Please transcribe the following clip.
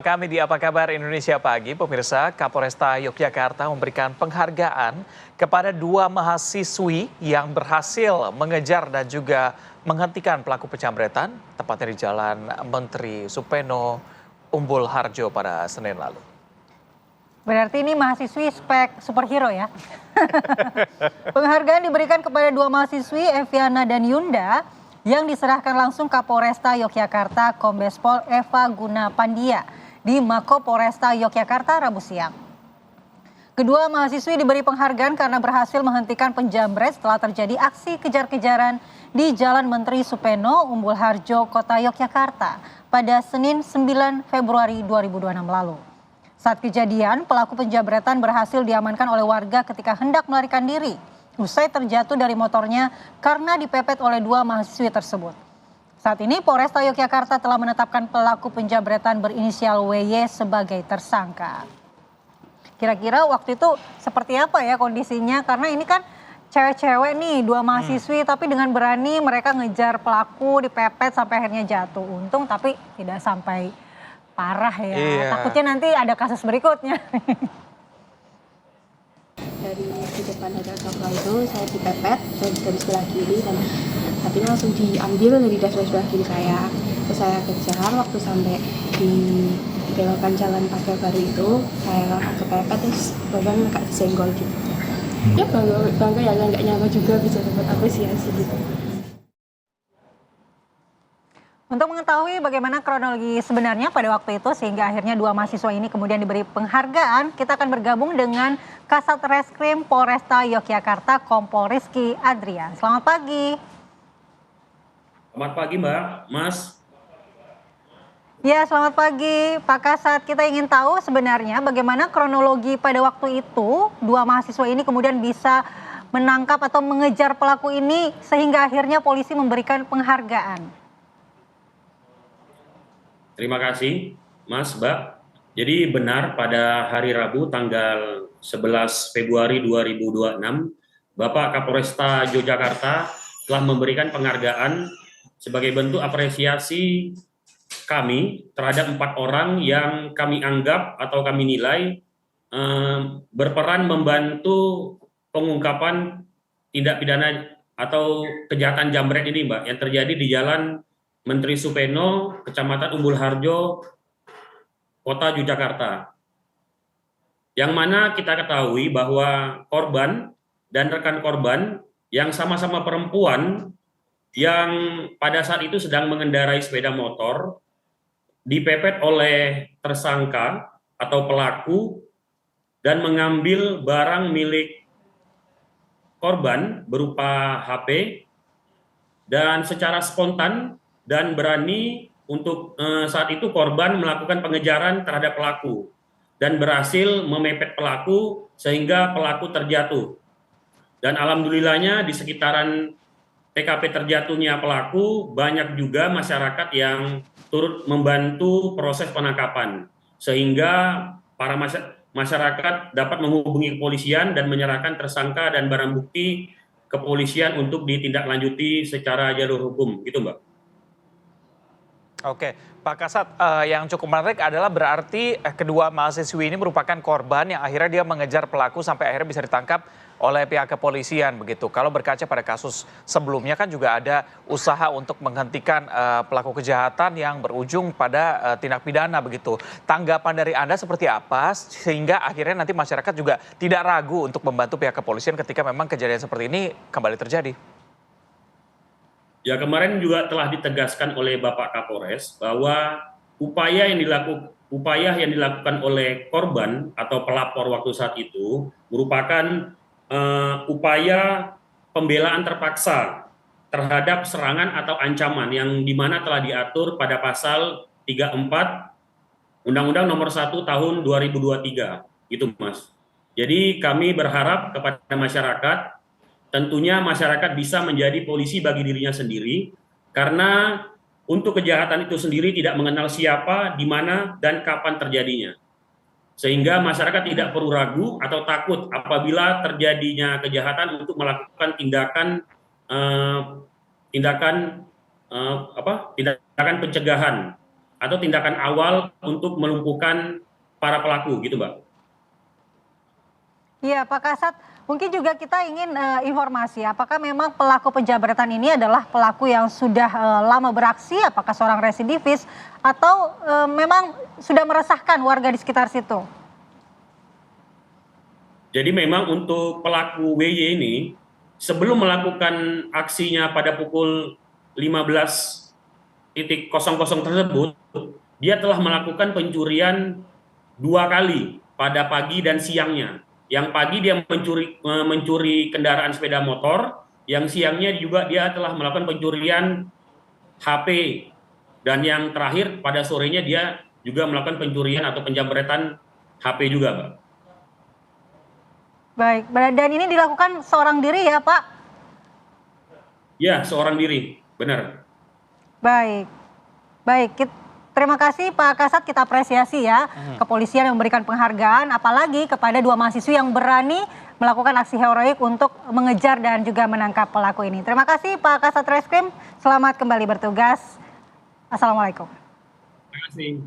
kami di Apa Kabar Indonesia Pagi, pemirsa, Kapolresta Yogyakarta memberikan penghargaan kepada 2 mahasiswi yang berhasil mengejar dan juga menghentikan pelaku penjamretan, tepatnya di Jalan Menteri Supeno, Umbul Harjo pada Senin lalu. Berarti ini mahasiswi spek superhero ya. Penghargaan diberikan kepada 2 mahasiswi, Eviana dan Yunda, yang diserahkan langsung Kapolresta Yogyakarta Kombes Pol Eva Guna Pandia di Mako Polresta Yogyakarta Rabu siang. Kedua mahasiswi diberi penghargaan karena berhasil menghentikan penjamret setelah terjadi aksi kejar-kejaran di Jalan Menteri Supeno, Umbul Harjo, Kota Yogyakarta pada Senin 9 Februari 2026 lalu. Saat kejadian, pelaku penjamretan berhasil diamankan oleh warga ketika hendak melarikan diri usai terjatuh dari motornya karena dipepet oleh 2 mahasiswi tersebut. Saat ini Polresta Yogyakarta telah menetapkan pelaku penjamretan berinisial WY sebagai tersangka. Kira-kira waktu itu seperti apa ya kondisinya? Karena ini kan cewek-cewek nih, 2 mahasiswi tapi dengan berani mereka ngejar pelaku, dipepet sampai akhirnya jatuh. Untung tapi tidak sampai parah ya. Iya. Takutnya nanti ada kasus berikutnya. Di depan hotel Sokla itu saya dipepet dari sebelah kiri dan hatinya langsung diambil dari dashboard sebelah kiri saya. Terus saya kejar waktu sampai di belokan jalan Pagar Baru itu saya kepepet terus badan agak senggol gitu. Ya bangga ya, nggak nyangka juga bisa dapat apresiasi gitu. Untuk mengetahui bagaimana kronologi sebenarnya pada waktu itu sehingga akhirnya 2 mahasiswa ini kemudian diberi penghargaan, kita akan bergabung dengan Kasat Reskrim Polresta Yogyakarta Kompol Rizky Adrian. Selamat pagi. Selamat pagi Mbak, Mas. Ya, selamat pagi Pak Kasat. Kita ingin tahu sebenarnya bagaimana kronologi pada waktu itu 2 mahasiswa ini kemudian bisa menangkap atau mengejar pelaku ini sehingga akhirnya polisi memberikan penghargaan. Terima kasih Mas, Mbak. Jadi benar pada hari Rabu tanggal 11 Februari 2026, Bapak Kapolresta Yogyakarta telah memberikan penghargaan sebagai bentuk apresiasi kami terhadap 4 orang yang kami anggap atau kami nilai berperan membantu pengungkapan tindak pidana atau kejahatan jambret ini, Mbak, yang terjadi di Jalan Menteri Supeno, Kecamatan Umbul Harjo, Kota Yogyakarta. Yang mana kita ketahui bahwa korban dan rekan korban yang sama-sama perempuan yang pada saat itu sedang mengendarai sepeda motor dipepet oleh tersangka atau pelaku dan mengambil barang milik korban berupa HP dan secara spontan dan berani untuk saat itu korban melakukan pengejaran terhadap pelaku dan berhasil memepet pelaku sehingga pelaku terjatuh. Dan alhamdulillahnya di sekitaran TKP terjatuhnya pelaku banyak juga masyarakat yang turut membantu proses penangkapan sehingga para masyarakat dapat menghubungi kepolisian dan menyerahkan tersangka dan barang bukti kepolisian untuk ditindaklanjuti secara jalur hukum, gitu Mbak. Oke, Pak Kasat, yang cukup menarik adalah berarti kedua mahasiswi ini merupakan korban yang akhirnya dia mengejar pelaku sampai akhirnya bisa ditangkap oleh pihak kepolisian begitu. Kalau berkaca pada kasus sebelumnya kan juga ada usaha untuk menghentikan pelaku kejahatan yang berujung pada tindak pidana begitu. Tanggapan dari Anda seperti apa sehingga akhirnya nanti masyarakat juga tidak ragu untuk membantu pihak kepolisian ketika memang kejadian seperti ini kembali terjadi? Ya, kemarin juga telah ditegaskan oleh Bapak Kapolres bahwa upaya yang dilakukan oleh korban atau pelapor waktu saat itu merupakan upaya pembelaan terpaksa terhadap serangan atau ancaman yang dimana telah diatur pada pasal 34 Undang-Undang Nomor 1 Tahun 2023, gitu Mas. Jadi kami berharap kepada masyarakat, tentunya masyarakat bisa menjadi polisi bagi dirinya sendiri, karena untuk kejahatan itu sendiri tidak mengenal siapa, di mana, dan kapan terjadinya. Sehingga masyarakat tidak perlu ragu atau takut apabila terjadinya kejahatan untuk melakukan tindakan pencegahan atau tindakan awal untuk melumpuhkan para pelaku gitu, Mbak. Iya, Pak Kasat, mungkin juga kita ingin informasi apakah memang pelaku penjamretan ini adalah pelaku yang sudah lama beraksi, apakah seorang residivis atau memang sudah meresahkan warga di sekitar situ? Jadi memang untuk pelaku WY ini sebelum melakukan aksinya pada pukul 15.00 tersebut, dia telah melakukan pencurian 2 kali pada pagi dan siangnya. Yang pagi dia mencuri kendaraan sepeda motor, yang siangnya juga dia telah melakukan pencurian HP, dan yang terakhir pada sorenya dia juga melakukan pencurian atau penjamretan HP juga, Mbak. Baik, dan ini dilakukan seorang diri ya, Pak? Ya, seorang diri, benar. Baik, baik. Terima kasih Pak Kasat, kita apresiasi ya kepolisian yang memberikan penghargaan, apalagi kepada 2 mahasiswi yang berani melakukan aksi heroik untuk mengejar dan juga menangkap pelaku ini. Terima kasih Pak Kasat Reskrim, selamat kembali bertugas. Assalamualaikum. Terima kasih.